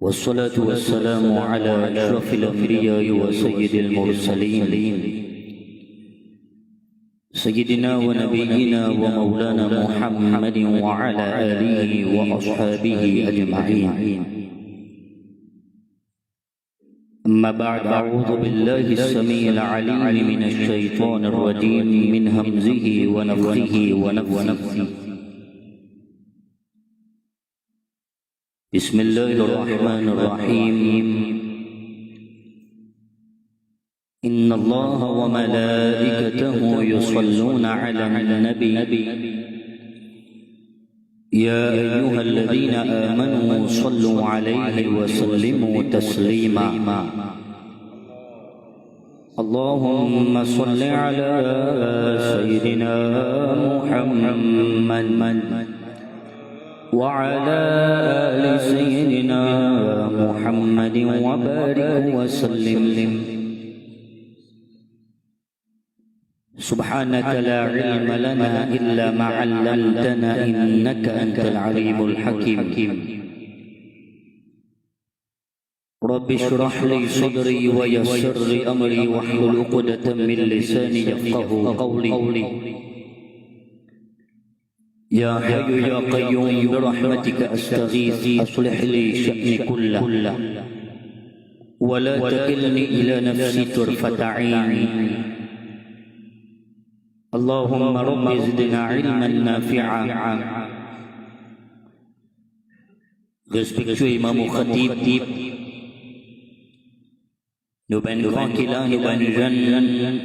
والصلاة والسلام على أشرف الأنبياء وسيد المرسلين سيدنا ونبينا ومولانا محمد وعلى آله وأصحابه أجمعين. أما بعد، أعوذ بالله السميع العليم من الشيطان الرجيم من همزه ونفخه ونفثه. بسم الله الرحمن الرحيم. إن الله وملائكته يصلون على النبي يا أيها الذين آمنوا صلوا عليه وسلموا تسليما. اللهم صل على سيدنا محمد وعلى آل سيدنا محمد وبارك وسلم. سبحانك لا علم لنا إلا ما علمتنا إنك أنت العليم الحكيم. رب اشرح لي صدري ويسر لي أمري واحلل عقدة من لساني يفقهوا قولي. يا حي يا قيوم برحمتك أستغيث أصلح لي شأني كله ولا تكلني إلى نفسي طرفة عين. اللهم رب زدنا علما نافعا. Respectueux Imam ou Khatib, nos ben grands qu'il a, nos ben jeunes,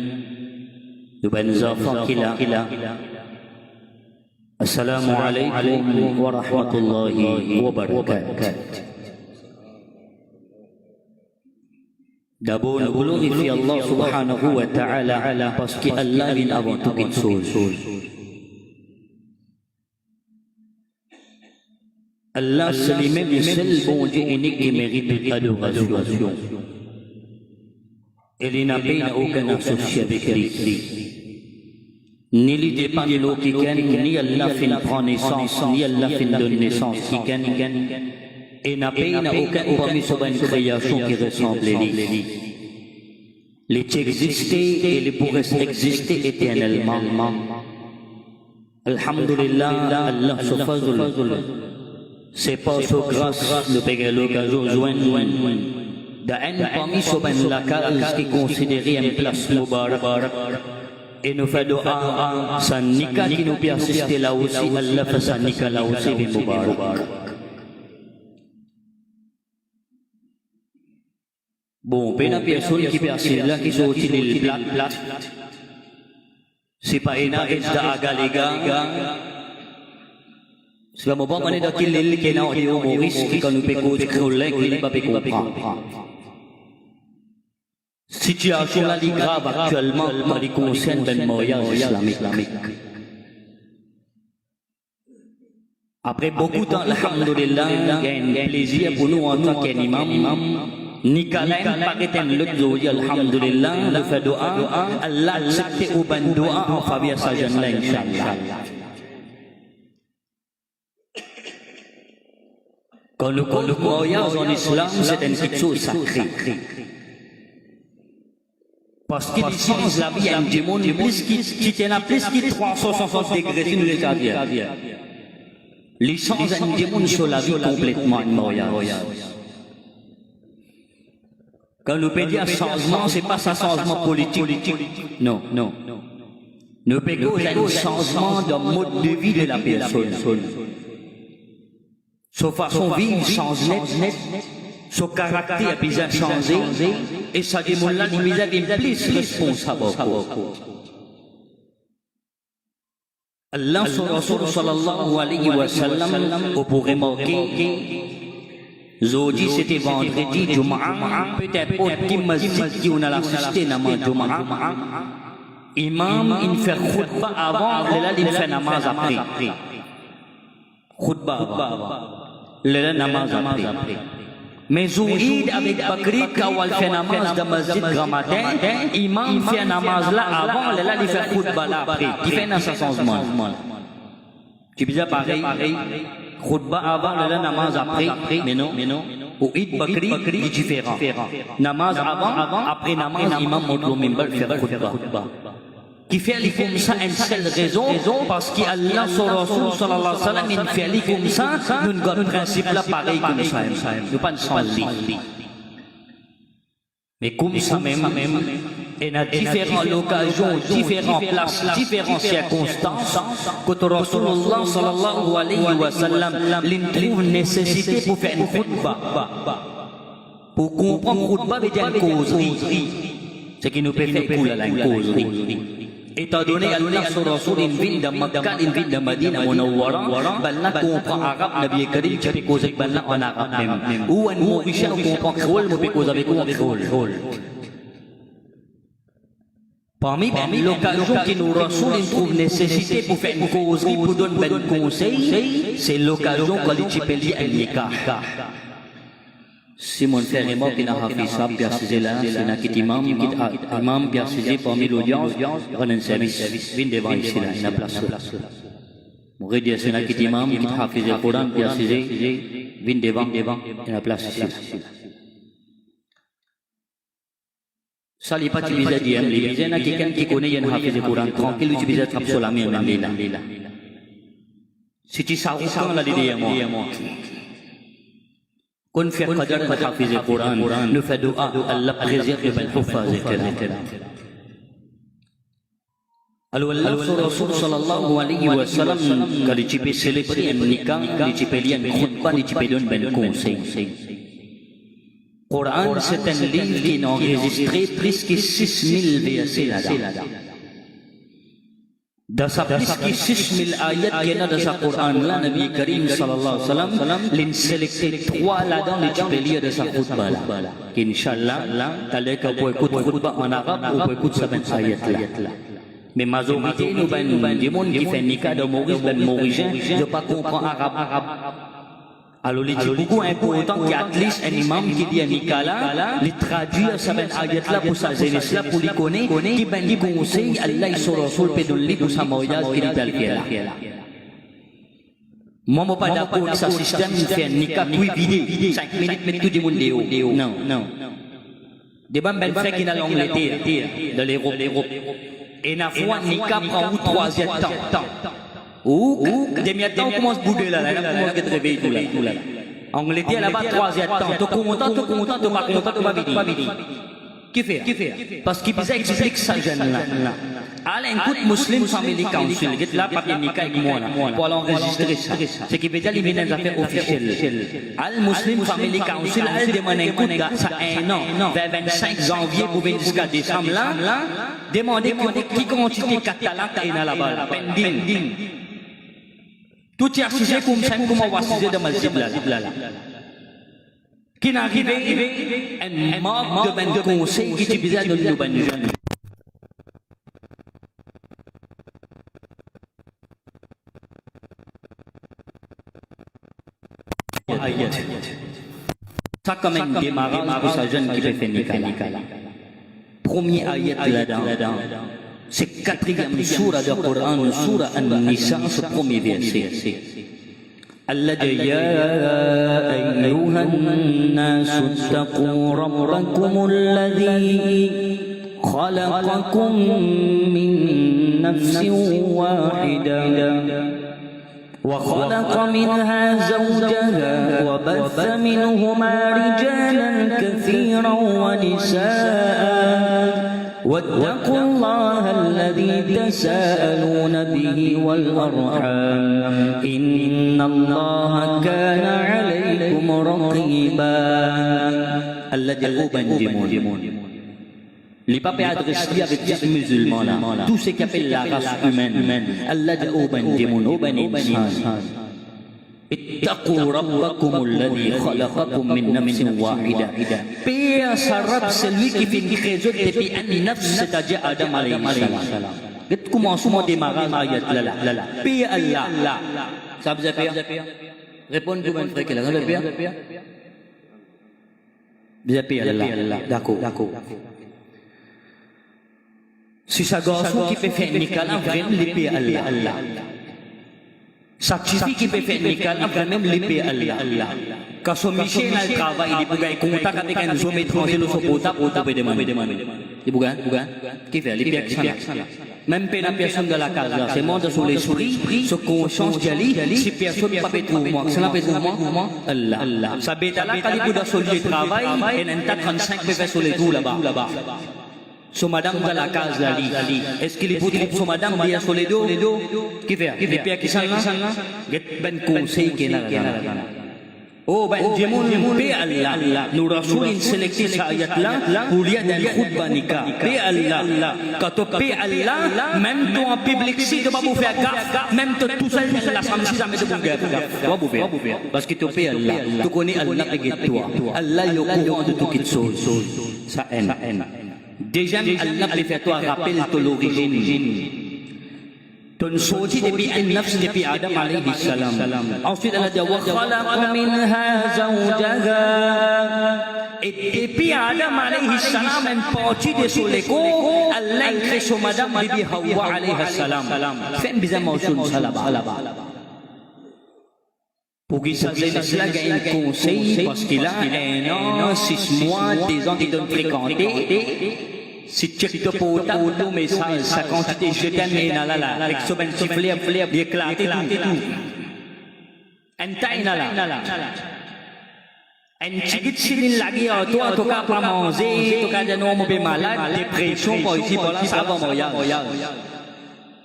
nos ben enfants qu'il a. Assalamu alaikum wa rahmatullahi wa barakatuh. D'abord, nous glorifions Allah subhanahu wa ta'ala parce qu'Allah vient avant toute chose. Allah, c'est lui-même le seul bon Dieu unique qui mérite l'adoration. Il n'a aucun associé avec lui. Ni lui dépend de l'eau qui gagne, ni Allah fin prend naissance, ni Allah fin donne naissance qui gagne. Et n'a aucun parmi sur une création qui ressemble à lui. Les qui existaient et les pourraient exister éternellement. Alhamdulillah, Allah se fazul. C'est pas sur grâce le Père l'occasion joindre d'un parmi sur la case qui considérait une place mubarak. Et nous faisons dua, sa nika qui nous peut assister là aussi, Allah fait sa nika là aussi, mubarak. Bon, ben la personne qui peut assister là, qui sont utilisées plat, c'est pas une agalega. C'est pas mon bon mané d'acquis l'île qui est là, et au risque qui nous peut causer créolais, qui n'est pas comprendre. Situation là, grave actuellement, dans les concerne d'un mariage islamique. Après beaucoup de temps, alhamdulillah, il y a un plaisir pour nous en tant qu'imam. Nikalem paketan l'autre alhamdulillah, nous faisons dua, Allah accepte au ban dua en faveur de sa jeune là, inshallah. Quand le mariage en islam, c'est une petite chose sacrée. Parce qu'il change la vie à un démon qui tient à plus de 360 degrés sur le carrière. Il change un démon sur la vie complètement de mariage. Quand nous peut dire changement, ce n'est pas un changement politique. Non. Nous peut dire un changement de mode de vie de la personne. Sa façon de vivre change net. Son caractère a bien changé et ça demande là l'immédiat plus responsable. Allah sallallahu alayhi wa sallam, on pourrait remarquer, Zodi c'était vendredi, Jumu'ah, peut-être autre masjid qui on a assisté namaz Jumu'ah. Imam, il fait khutba avant, il fait namaz après. Khutba avant, il namaz après. Mais Zouid avec Bakri, quand il fait namaz de masjid grand matin, Imam fait namaz là avant, il fait khutba là après. Il fait un changement. Tu peux dire pareil. Khutba avant, le namaz après, mais non. ou Eid Bakri est différent. Namaz avant, après namaz, imam monte au minbar faire khutbah. Qui fait comme ça une seule raison, parce qu'Allah sur Rasul sallallahu alayhi wa sallam, il fait comme ça, nous avons un principe là pareil comme ça. Nous pas sans lit. Mais comme ça même, il y a différentes occasions, différentes places, différentes circonstances, que Rasulullah sallallahu alayhi wa sallam, il trouve nécessité pour faire une khutbah. Pour comprendre khutbah, il y a une causerie. Ce qui nous peut faire pour la causerie. Étant donné Allah sur Rasul, il vient de Makkah, il vient de Madina, Munawwara, Balna comprend arabe, Nabi Karim, tu peux causer Balna en arabe même. Ou un mot Michel, on comprend créole, on peut causer avec créole. Parmi l'occasion qui nous Rasul, il trouve nécessité pour faire une causerie, pour donner un conseil, c'est l'occasion quand il peut lier un nikah. Si mon frère est mort, qui n'a pas fait ça, bien c'est là, c'est là qui imam, bien c'est parmi l'audience, on a un service, vient devant ici là, il a place. Mon frère dit, c'est là qui imam, qui a fait le Coran, bien c'est, vient devant, il a place ici. Ça, il n'est pas utilisé d'IM, il y a quelqu'un qui connaît, il a fait le Coran, tranquille, il utilise la trappe sur la main, là. Si tu sais, on l'a dit à moi. Qu'on fait qadar de hafiz le Coran, nous fait dua, Allah préserve le Hufaz et alors Allah Rasul sallallahu alayhi wa sallam, quand il peut célébrer un nikah, il peut lire un khutbah, il peut donner un conseil. Coran, c'est un livre qui a enregistré plus que 6000 versets là-dedans. Dans sa plus que 6000 ayats qu'il y a dans sa Coran, là, Nabi Karim sallallahu alayhi wa sallam, il sélectionné 3 là-dedans, les tu peux lire de sa khutbah là. Inch'Allah, t'as l'air qu'on peut écouter khutbah en arabe, on peut écouter sa ayat là. Mais majorité, nous, des gens qui font nikah de Maurice, Mauricien, je pas comprendre arabe. Alors, il est beaucoup important qu'il y ait at least un imam qui dit un nikah là, il traduit sa ayat là pour sa jeunesse là, pour lui connaître, qui ben lui conseille, Allah sur Rasul peut donner pour sa mariage qui est là. Moi, je ne suis pas d'accord avec ce système, il fait un nikah tout vidé, 5 minutes, mais tout le monde dehors. Non. Des gens ben frères qui sont en Angleterre, de l'Europe. Et na fois nikah prend ou 3e temps. Ou demi temps on commence à bouger là, on commence à être réveillé tout là. En Angleterre là-bas 3e temps, tu content, tu pas venir. Qui fait? Parce qu'il bisa explique ça jeune là. Allez, écoute Muslim Family Council, get là papier nikah avec moi là, pour l'enregistrer ça. Ce qui veut dire les des affaires officielles. Al Muslim Family Council, elle demande écoute ça un an, vers 25 janvier pour venir jusqu'à décembre là, demandez qui quantité catalan est là-bas, pending. Tout est assisé comme ça, comme on va assiser dans le masjid là. Qui n'arrive un manque de ben conseil qui te besoin de nous ben jeunes. Ça comme un démarrage pour sa jeune qui fait faire nikah. Premier ayat là-dedans. C'est 4e surah du Coran, surah An-Nisa, ce premier verset. الذي يا أيها الناس اتقوا ربكم الذي خلقكم من نفس واحدة وخلق منها زوجها وبث منهما رجالا كثيرا ونساء واتقوا الله الذي تساءلون به والأرحام إن الله كان عليكم رقيبا الذي أبنجمون Les papes adressés avec les musulmans là, tout ce qui appelle la race humaine, Allah dit Oban insan. اتقوا ربكم الذي خلقكم من نفس واحدة. Père sa Rab, celui qui fait une création depuis un nafs, c'est-à-dire Adam alayhi salam. Qu'est-ce commencement démarrage ayat là. Père Allah. Ça vous a fait? Répondez-vous mon frère, quel est le Père? Vous avez Père Allah. D'accord. Si ça garçon qui fait faire nikah là, vraiment le Père Allah. sacrifie qui peut faire Nickel, même l'épée Allah. Quand son Michel a le travail, il peut gagner contact avec un homme étranger, le sopota, pour te demander. Il peut gagner, qui fait l'épée même pas la personne de la case là, c'est monde sur l'esprit, ce conscience d'Ali, si personne pas peut trouver moi, c'est la personne moi, Allah. Ça bête là, quand il peut sur le travail, et un 35 peut faire sur les tours là-bas. So madame de la case d'Ali, est-ce qu'il est pour trouver son madame bien sur les dos, qui fait, les pères qui sont là, get ben conseil qui est là. Oh ben jemon pe Allah nu rasul in selecti ayat la kuliah dan khutbah nikah pe Allah quand pe Allah même toi en public si tu vas vous faire gaffe même toi tout seul la samedi jamais de bon gaffe va vous faire parce que tu pe Allah tu connais Allah avec toi Allah est au courant de toutes choses ça haine déjà Allah peut faire toi rappel de l'origine ton soji depuis un nafs depuis Adam alayhi salam. Ensuite Allah dit wa khalaqa minha zawjaha. Et depuis Adam alayhi salam un parti de sur les corps Allah crée son madame bibi Hawa alayhi salam. Fais bizarre mention ça là-bas. Pour qu'il s'agisse de cela gagne un conseil parce qu'il a 1 an, 6 mois, 2 ans qu'il donne fréquenter. Si tu te poses un message, sa quantité je t'aime et là, avec ce ben sifflet, il éclate tout. Un taille là. Un chigit chilin lagi toi, tu n'as pas mangé, tu n'as pas de malade, dépression, pour ici, pour là, ça va mourir.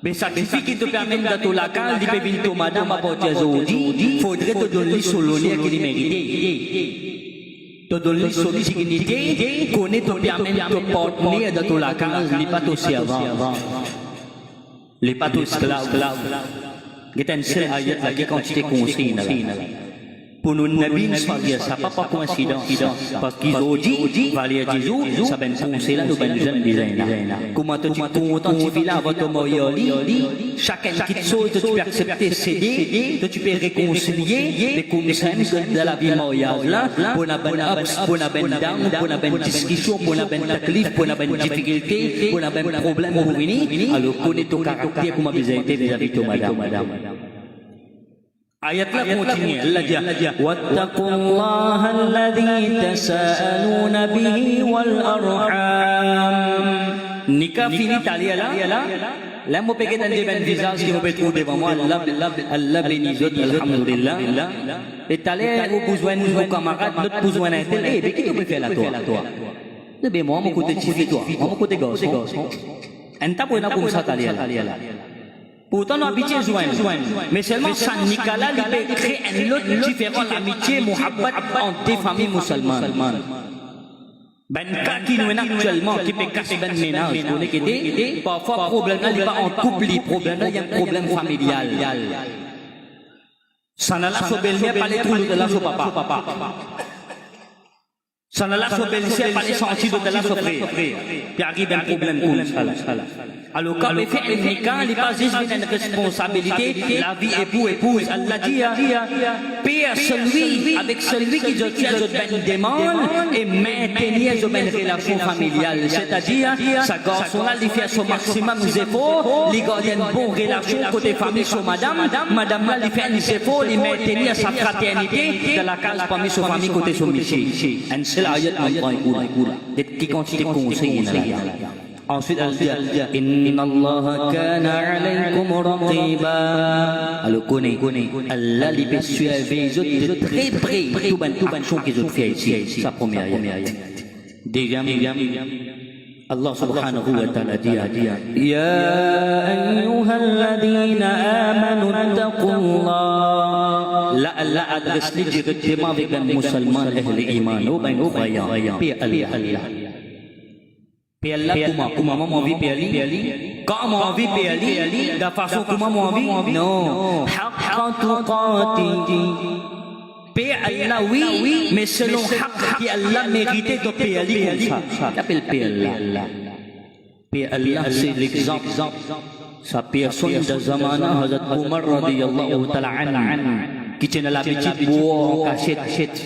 Mais ça suffit qui te permet de te la cale, de bébé ton madame à porter aujourd'hui, il faudrait te donner sur l'honneur qu'il mérite. Te donner son dignité, connaît te permet de porter dans la case, les pas aussi avant. Les pas esclaves. Il y a une seule ayat qui quand tu te conseilles. Pour nous, Nabi, ça n'a pas coïncidence. Parce qu'ils ont dit, Valéa Jésus, ça va être conseillé là, nous allons nous dire. Comment tu es content, tu vis là, votre moyoli, chacun qui te saute, tu peux accepter, céder, tu peux réconcilier les connaissances de la vie moyale là, pour la bonne ups, pour la bonne down, pour la bonne discussion, pour la bonne taklif, pour la bonne difficulté, pour la bonne problème pour venir. Alors, connais ton caractère, comment vous avez été vis-à-vis de madame. Ayat la continue, Allah dit wattaqullaha alladhi tasaaluna bihi wal arham. Nikah fini tali là. Là moi pégué dans des visages qui me trouve devant moi. Allah bénit alhamdulillah. Et tali au besoin de nos camarades, notre besoin d'intel. Eh mais qui te peut faire là toi? Le bé moi mon côté chifi toi, mon côté gosse. Enta pour na comme ça tali là. Pourtant, l'amitié joint. Mais seulement Saint Nicolas il peut créer un autre différent l'amitié muhabbat entre des familles musulmanes. Ben cas qui nous est actuellement qui peut casser ben ménage. On est que parfois problème là il pas en couple, problème là il y a un problème familial. Ça n'a la sobelmia pas les trous de la so papa. Ça n'a la sobelmia pas les sentiers de la so frère. Puis arrive un problème comme ça. Alors quand on fait un nikah, il n'est pas juste une responsabilité, la vie épouse. Allah dit, paix à celui avec celui qui te demande et maintenir une relation familiale. C'est-à-dire, sa garçon-là, il fait son maximum d'efforts, il garde une bonne relation côté famille sur madame-là, il fait un effort, il maintenir sa fraternité dans la case parmi sa famille côté son monsieur. Un seul ayat, qui continue de conseiller. Ensuite, Inna Allah kana alaykum raqiba. Alors, connais, Allah les peut suivre de très près tout ban chose qu'ils ont fait ici. Sa première ayat. Déjà, Allah subhanahu wa ta'ala dit, Ya ayyuhalladhina amanu attaqullah. Là, Allah adresse directement avec un musulman, l'ahl iman, au croyant, puis Allah. Allah comment mon vie Ali quand mon vie Ali de façon comment mon vie non haqqa tuqati paix Allah oui mais selon haqq qui Allah mérité de paix Ali comme ça appelle paix Allah c'est l'exemple sa personne de zamana Hazrat Umar radiyallahu ta'ala anhu qui tient l'habitude de boire en cachette.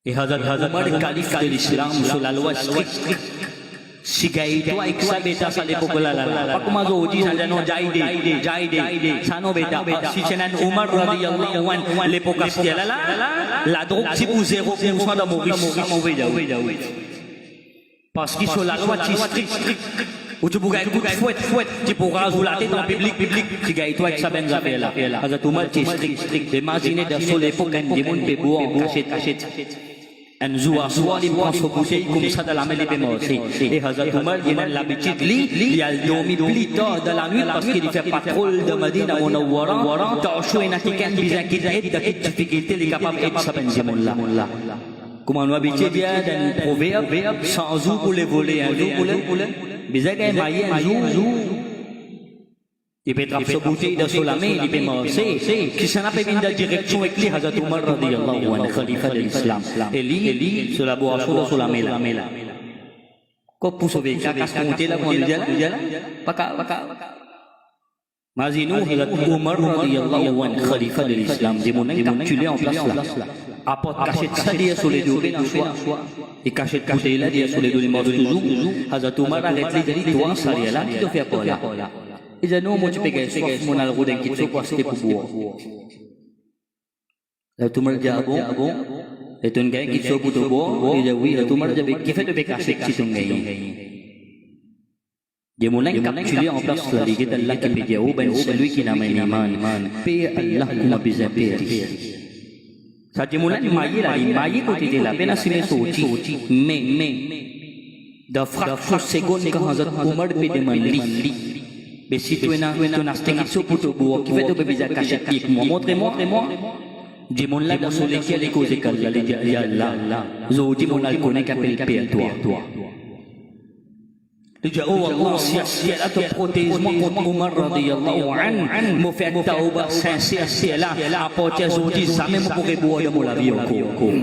Et Hazrat Umar, calife de l'islam, sur la loi stricte, si gai tu ai sa beta sa le pokola la pak mazoji sa jano jaide sano beta si chenan Umar radhiyallahu an le pokastia la drogue si pour 0% dans Maurice parce qu'ils sont la loi strict ou tu pourrais fouette tu pourras vous la tête dans le public si gai tu ai sa ben zapela hazat Umar strict imagine dans son époque un démon bebo en cachette en joua soit les bras se bouger comme ça dans la mêlée bémorcée et Hazrat Umar il a l'habitude il a dormi plus tard dans la nuit parce qu'il fait patrouille de Madina Munawwara ta'shu inatikan bisa kita difficulté les capable de saben là comment nous habitué bien d'un proverbe sans jour pour les voler un jour pour les bisa gay maye un jour il peut attraper sa bouteille de solamé, il peut marcher. Qui s'en a fait une direction avec lui, Hazrat Umar radhiyallahu anhu, khalifa de l'islam. Et lui, sur la boisson de solamé là. Quand pour sauver casse monter là, on dit là, paka. Mazinu, Hazrat Umar radhiyallahu anhu, khalifa de l'islam, des monnaie capturés en place là. Apporte cachette ça dit sur les deux dans soi. Et cachette bouteille là dit sur les deux morts toujours. Hazrat Umar arrête les dit toi ça là, qui doit faire quoi là? Ils ont dit que tu peux mon algo d'un kitso pour acheter pour boire. Là tout le monde dit ah bon. Et tu n'as kitso pour te boire. Il dit oui. Là tout le monde dit qui fait de pécacher si tu n'as. Dia mulai capturé en place la ligue d'Allah qui peut dire ben celui qui n'a pas iman. Paix Allah kuma bisa paix. Ça dia mulai mailler côté de la peine à se mettre mais da fraction seconde quand Hazrat Umar peut demander mais si tu as stingué sur pour te boire, qui fait te bébé cacher avec moi, montrez-moi. Dis mon là dans lequel les causes qu'elle a dit Allah. Zo dis mon là connaît qu'appelle paix à toi. Tu dis oh Allah si elle te protège moi contre Umar radhiyallahu anhu, me fait tauba sincère si elle a apporté zo dis jamais me pourrait boire de mon la vie encore.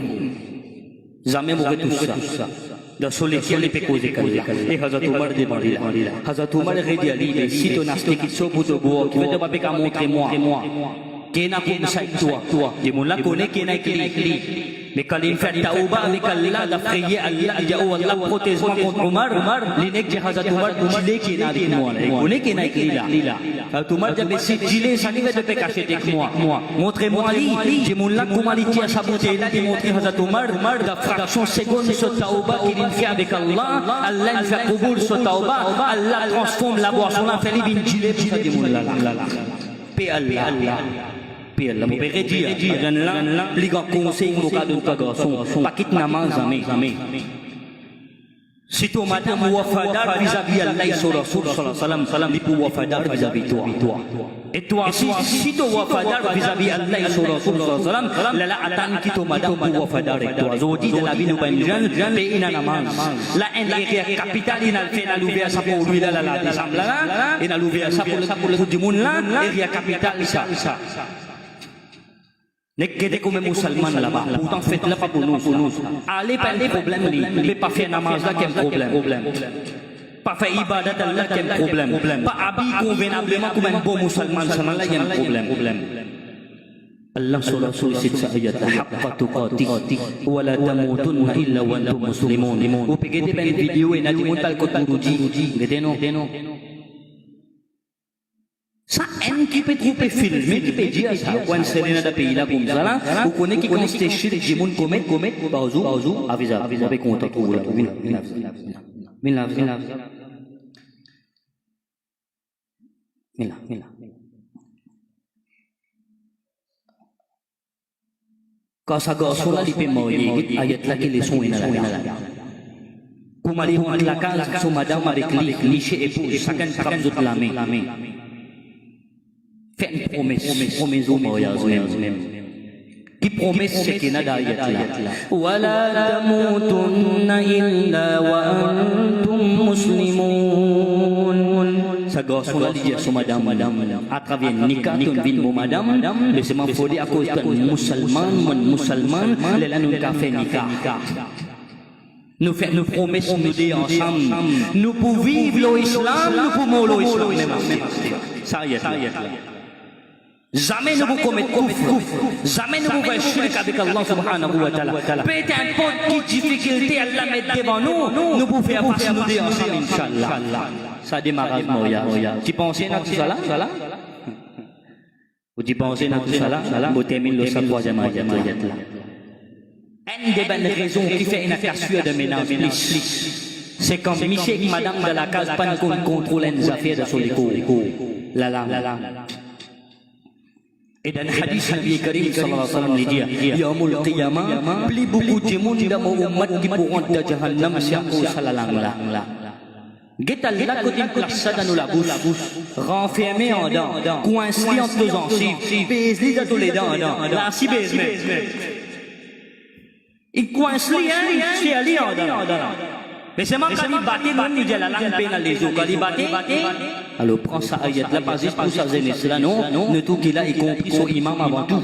Jamais me pourrait tout ça. Dans ce lequel les pécos et Hazrat Umar demandé là. Hazrat Umar a dit si tu n'as pas de pour te boire, qui veut te pas montrer-moi. Qui n'a pas ça toi. Et mon là connaît qui n'a écrit. Mais quand il fait tauba avec Allah, d'affrayer Allah, il dit oh Allah protège-moi contre Umar. L'inec de Hazrat Umar, gilet qui n'a avec moi. Il connaît qui n'a écrit là. Hazrat Umar dit mais c'est gilet, ça ne veut pas cacher avec moi. Montrez-moi lui. J'ai mon là comment il tient sa bouteille là, il montre Hazrat Umar. La fraction seconde ce tauba qu'il fait avec Allah, Allah fait qaboul ce tauba, Allah transforme la boisson, on fait les gilet pour ça dit mon là. Paix Allah. Puis elle m'a dire, les gars conseillent au cas de ta garçon, pas quitte namaz jamais. Si tu madame wafadar vis-à-vis Allah sur Rasul salam dit pour wafadar vis-à-vis toi. Et toi si tu wafadar vis-à-vis Allah sur Rasul salam la attend qui tu madame pour wafadar avec toi. Zodi de la vie nous benjan paye une namaz. La area capitale il a fait à l'ouvrir ça pour lui là décembre là, il a l'ouvert ça pour du monde là, area capitale ça. Nek gede comme musulman là-bas. Pourtant faites-le pas pour nous. Allez pas les problèmes mais pas faire namaz là quel problème. Pas faire ibadat là quel problème. Pas habiller convenablement comme un bon musulman là il y a un problème. Allah surah sulit ayat haqqa tuqatih wa la tamutunna illa wa antum muslimun. Ou pegede ben vidéo et nadi montal ko tuji gede no. Ça, un qui peut trouver filmer, qui peut dire ça, quand c'est dans le pays là comme ça là, vous connaissez qui connaissent les chiffres, j'ai mon commet, baouzou, avec contact pour là, Mila. Quand ça gosse là, il peut mourir, ayat là qui les sont inala. Kumali la case, son madame avec cliché et pour chacun d'autre la main. Fais une promesse au mariage même. Qui promesse c'est qu'il n'a d'ayat là. Wala tamutunna illa wa antum muslimun. Ça garçon là dit à son madame à travers nikah ton ville mon madame laissez-moi fodé à cause d'un musulman les là nous qu'a fait nikah. Nous faisons nos promesses nous dit ensemble. Nous pour vivre l'islam, nous pour mourir l'islam. Ça y est. Jamais ne vous commettez kufr. Jamais ne vous faites shirk avec Allah subhanahu wa ta'ala. Peut-être n'importe quelle difficulté Allah met devant nous, nous pouvons faire face nous deux ensemble, Inch'Allah. Ça démarre avec Moya. Tu penses à tout ça là? Ou tu penses à tout ça là? Vous terminez le troisième ayat là. Une des bonnes raisons qui fait une affaire de ménage, c'est quand Michel et madame de la case pas contrôler les affaires de son écho. La. Et dans le hadith, Nabi Karim sallallahu alayhi wa sallam dit Yawmul Qiyamah, plus beaucoup de monde dans mon ummat qui pourront de Jahannam, c'est à cause de la langue. Guetal là, côté une place dans la bouche, renfermé en dents, coincé entre deux gencives, baisé dans tous les dents, là, si baisé. Il coince lui, c'est allé en dents. Mais c'est moi qui ai battu, nous disons la langue pénale les eaux. Quand il battu, alors prends ça ayat là, pas juste pour ça, c'est là, non, ne tout qu'il a, y compris son imam avant tout,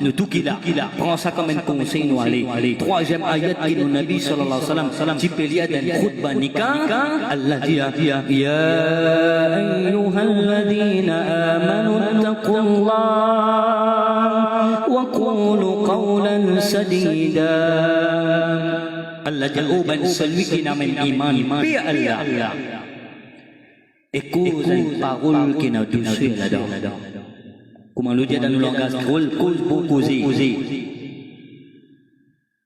ne tout qu'il a, prends ça comme un conseil, nous allez. Troisième ayat qui nous Nabi sallallahu alayhi wa sallam, tu peux lire dans khutba nikah, Allah dit, Ya ayyuhalladhina amanu taqullah, wa qulu qawlan sadida. Allah jauban celui qui n'a même iman, puis Allah. Écoute une parole qui n'a douceur là-dedans. Comment le dire dans le langage, cause pour causer.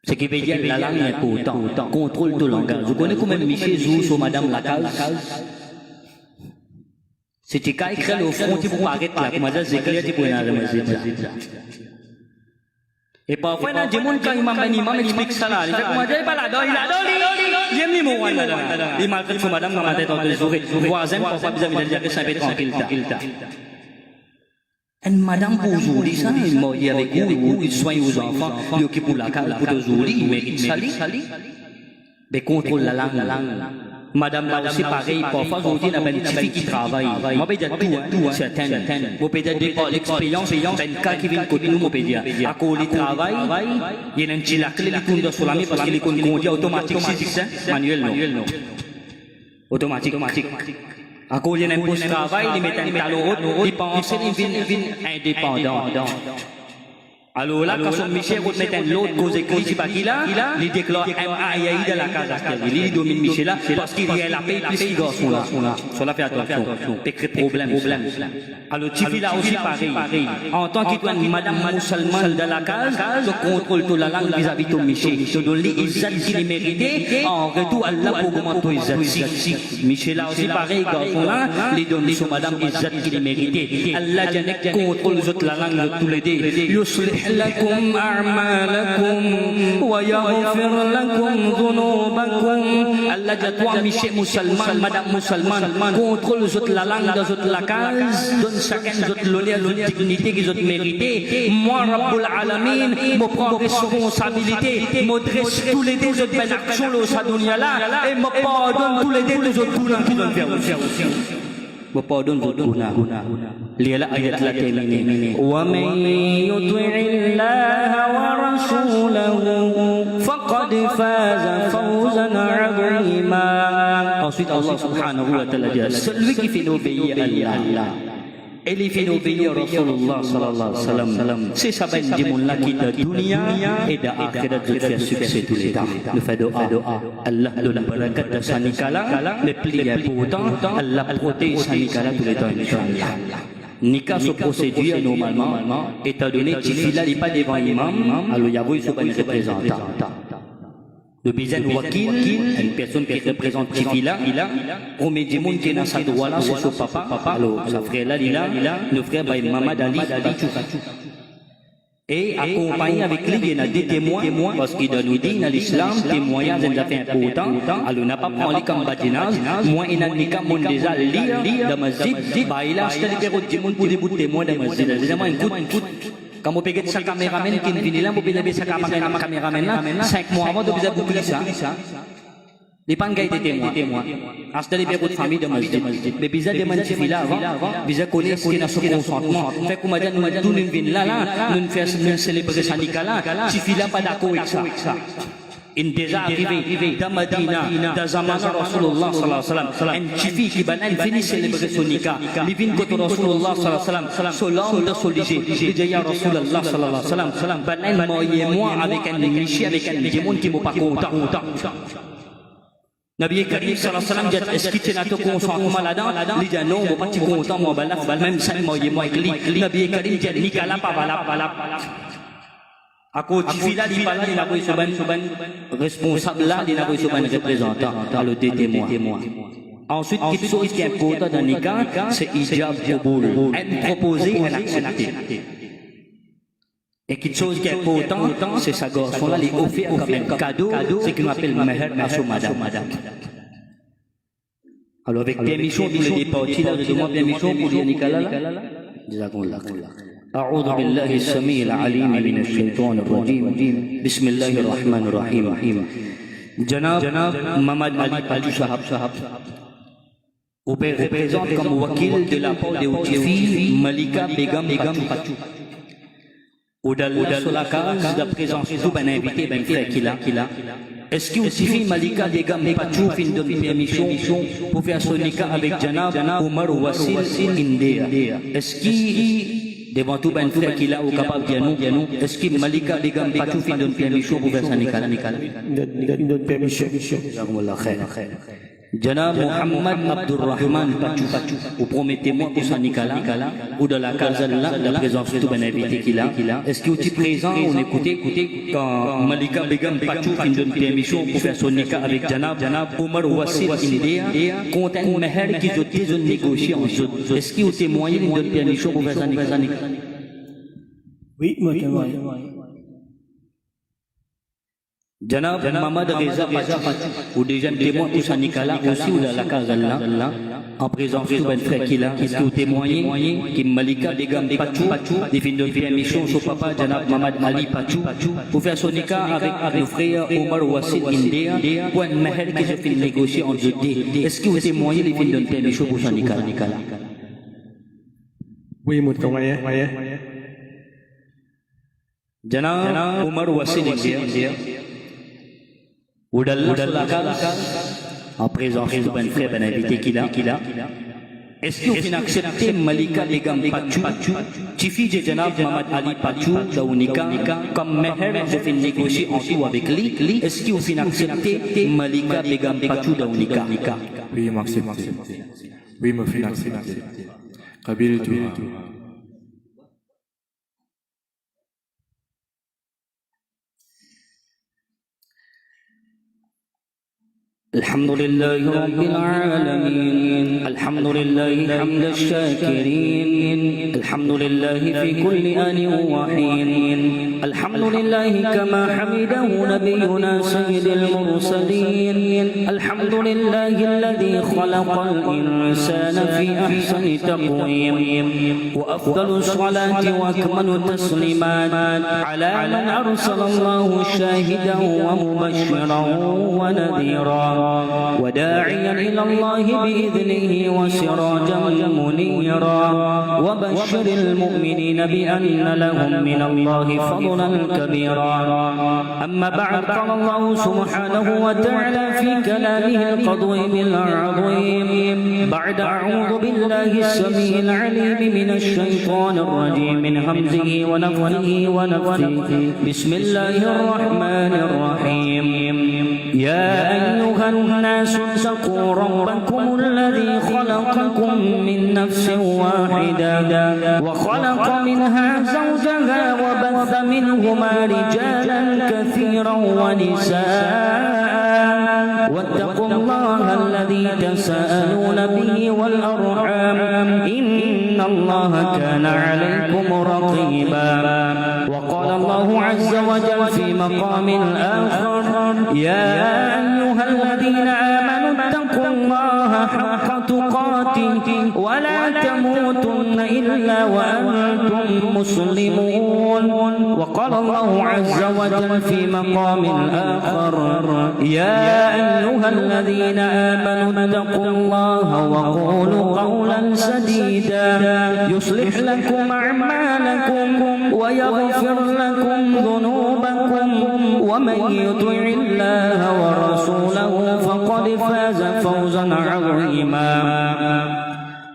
Ce qui veut dire la langue est important, contrôle tout langage. Vous connaissez comment Michel joue sur Madame Lacaze? C'était quand écrit au front, il faut arrêter là, comme ça, c'est clair, il faut y aller. Et parfois, dans le monde, quand imam explique ça là, il fait comment dire, il a j'aime les mots, il m'a fait son madame dans ma tête en deux jours, voisin, parfois, vous avez dit que ça va être tranquille. Une madame pour aujourd'hui, ça, il m'a dit avec vous, il soigne aux enfants, il occupe pour la cale, pour aujourd'hui, il mérite sali. Mais contrôle la langue. Madame là aussi pareil, parfois aujourd'hui on a une petite fille qui travaille. Moi je peux dire tout, certaines. Moi je peux dire par l'expérience, un cas qui vient côté nous, moi je peux dire. À cause du travail, il y a un petit lac qui tourne sur la main parce qu'il est conduit automatique, c'est manuel non. Automatique. À cause il y a un poste de travail, il met un talon haut, il pense qu'il est indépendant. Alors là, quand son Michel met un l'autre cause écrit, c'est pas qui là, il déclare MAIAI de la case. Il domine Michel là, parce qu'il y a la paix plus les garçons là. Sur la fait attention. Peut créer problème. Alors, tu fais là aussi pareil. En tant que madame musulmane de la case, je contrôle toute la langue vis-à-vis de Michel. Je donne les izzat qu'il est mérité, en retour Allah pour augmenter les izzat. Michel là aussi pareil, garçon là, les donne sur madame izzat qu'il est mérité. Allah contrôle la langue de tous les deux. لكم أعمالكم ويغفر لكم ذنوبكم Allah dit toi Michel musulman, madame musulmane, contrôle la langue de la case, donne chacun l'honneur, la dignité qu'ils ont mérité. Moi, Rabbul Alamin, me prends responsabilité, me dresse tous les deux autres belles actions au Sadunia là, et me pardonne tous les deux autres goûts qu'ils ont fait. Pardon guna lihat ayat la termine wa man yuti'illaha wa rasulahu faqad faza fawzan 'azima. Ensuite Allah subhanahu wa ta'ala dit celui qui fait obéir à Allah et il fait obéir à Rasulullah sallallahu alayhi wa sallam, c'est ça ben du monde là qui de dunia et de akhirat de faire succès tous les temps. Nous faisons doa Allah donne la barakat de sanikala, les prières pour autant Allah protège sanikala tous les temps inchallah. Nikah se procédure normalement étant donné que Tifila n'est pas devant l'imam, alors il y a eu ce représentant. Le bizarre wakil, une personne qui représente Tifila, on met du monde qui est dans sa droit là, c'est son papa, alors sa frère là, le frère Mamad Ali, et accompagné avec lui, il y a des témoins, parce qu'il nous dit dans l'islam, témoignage est fait important, alors on n'a pas pris comme badinage, moi il n'a ni qu'à mon déjà lire dans ma masjid, il a acheté les pérodes du monde pour des bouts de témoins dans ma masjid, c'est vraiment un coup. Quand vous payez sa caméraman qui vient là, vous payez sa caméraman là, 5 mois avant de vous boucler ça. Les pangaïs des témoins. Acheter les bureaux de famille de masjid. Mais bizarre de mantifier là avant, bizarre connaître ce qui est dans ce consentement. Fait que nous nous venons là, nous faisons célébrer ça Nicolas, Tifila pas d'accord avec ça. in déjà arrivé dans Medina, dans Zamana Rasulullah sallallahu alaihi wasallam, une chifi qui banan fini célébrer son nikah, livin koto Rasulullah sallallahu alaihi wasallam, solam de solige, dit ya Rasulullah sallallahu alaihi wasallam, banan moi avec un michi avec un démon qui m'a pas content. Nabi Karim sallallahu alaihi wasallam dit est-ce que tu n'as pas consentement là-dedans? Il dit non, moi pas content, moi même ça moi avec lui. Nabi Karim dit nikah là pas valable. Ako tifila di pala di nakoy suban responsable là di nakoy suban représentant dans le témoin. Ensuite, quelque chose qui est important dans le nikah, c'est ijab qaboul, être proposé et accepté. Et quelque chose qui est important, c'est sa garçon là, les offrir comme un cadeau, ce qu'on appelle meher à son madame. Alors avec permission pour les départis là, je demande permission pour le nikah là. Jazakumullah. أعوذ بالله السميع العليم من الشيطان الرجيم بسم الله الرحمن الرحيم جناب محمد علي صاحب représente comme wakil de la part de Ouchifi Malika Begum Pachou au-delà sur la case de présence tout ben invité ben frère qu'il a est-ce que Ouchifi Malika Begum Pachou fin donne permission pour faire son nikah avec Janab Omar Wassil India est-ce qu'il devant tout ben frère qu'il a au capable de nous est-ce que Malika Begum Pachou fin donne permission pour faire son nikah donne permission jazakumullah khair Janab Muhammad Abdurrahman Pachou vous promettez-moi pour son nikah ou dans la case là de la présence tout ben invité qu'il a est-ce que tu es présent on écoutez quand Malika Begum Pachou fin donne permission pour faire son nikah avec Janab Omar Wassil India compte un meher qui ont négocié en jeu est-ce que vous témoignez de donne permission pour faire son nikah oui moi témoigne Janab Mohamed Reza Pachou ou déjà témoin pour son nikah là aussi ou dans la case là en présence de ben frère qu'il a est-ce que vous témoignez que Malika Begum Pachou définit de permission son papa Janab Mohamed Ali Pachou pour faire son nikah avec le frère Omar Wassil India pour un meher qui se fait négocier en deux est-ce que vous témoignez de finir de permission pour son nikah là oui moi témoigne Janab Omar Wassil India au-delà de la case en présence de ben frère ben invité qu'il a est-ce que vous finissez accepter Malika Begum Pachou Chifi de Janab Mohamed Ali Pachou dans nikah comme meher je fais négocier en tout avec lui est-ce que vous finissez accepter Malika Begum Pachou dans nikah oui m'accepter oui me finissez accepter qabil tu الحمد لله رب العالمين الحمد لله حمد الشاكرين الحمد لله في كل آن وحين الحمد لله كما حمده نبينا سيد المرسلين الحمد لله الذي خلق الإنسان في أحسن تقويم وأفضل الصلاة وأكمل التسليمات على من أرسل الله شاهدا ومبشرا ونذيرا وداعيا إلى الله بإذنه وسراجا منيرا وبشر المؤمنين بأن لهم من الله فضلا كبيرا أما بعد قال الله سبحانه وتعالى في كلامه القديم العظيم بعد أعوذ بالله السميع العليم من الشيطان الرجيم من همزه ونفخه ونفثه بسم الله الرحمن الرحيم يا أيها الناس اتقوا ربكم الذي خلقكم من نفس واحدة وخلق منها زوجها وبث منهما رجالا كثيرا ونساء واتقوا الله الذي تساءلون به والأرحام إن الله كان عليكم رقيبا وقال الله عز وجل في مقام آخر يا أيها الذين آمنوا اتقوا الله حق تقاته ولا تموتن إلا وأنتم مسلمون وقال الله عز وجل في مقام آخر يا أيها الذين آمنوا اتقوا الله وقولوا قولا سديدا يصلح لكم أعمالكم ويغفر لكم ذنوبكم ومن يطع الله ورسوله فقد فاز فوزا عظيما.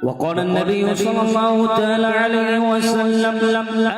وقال النبي صلى الله تعالى عليه وسلم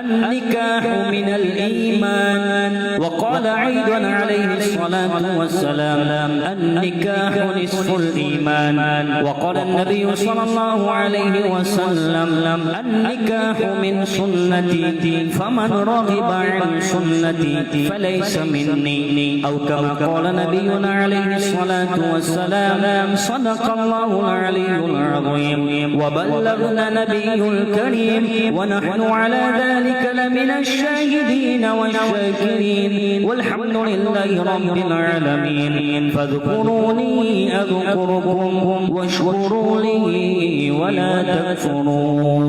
النكاح من الإيمان. وقال أيضا عليه الصلاة والسلام النكاح نصف الإيمان. وقال النبي صلى الله عليه وسلم النكاح من سنتي فمن رغب عن سنتي فليس مني، أو كما قال نبينا عليه الصلاة والسلام صدق الله العلي العظيم وبلغنا نبي الكريم ونحن على ذلك لمن الشاهدين والشاكرين والحمد لله رب العالمين. فاذكروني أذكركم واشكروا لي ولا تكفرون.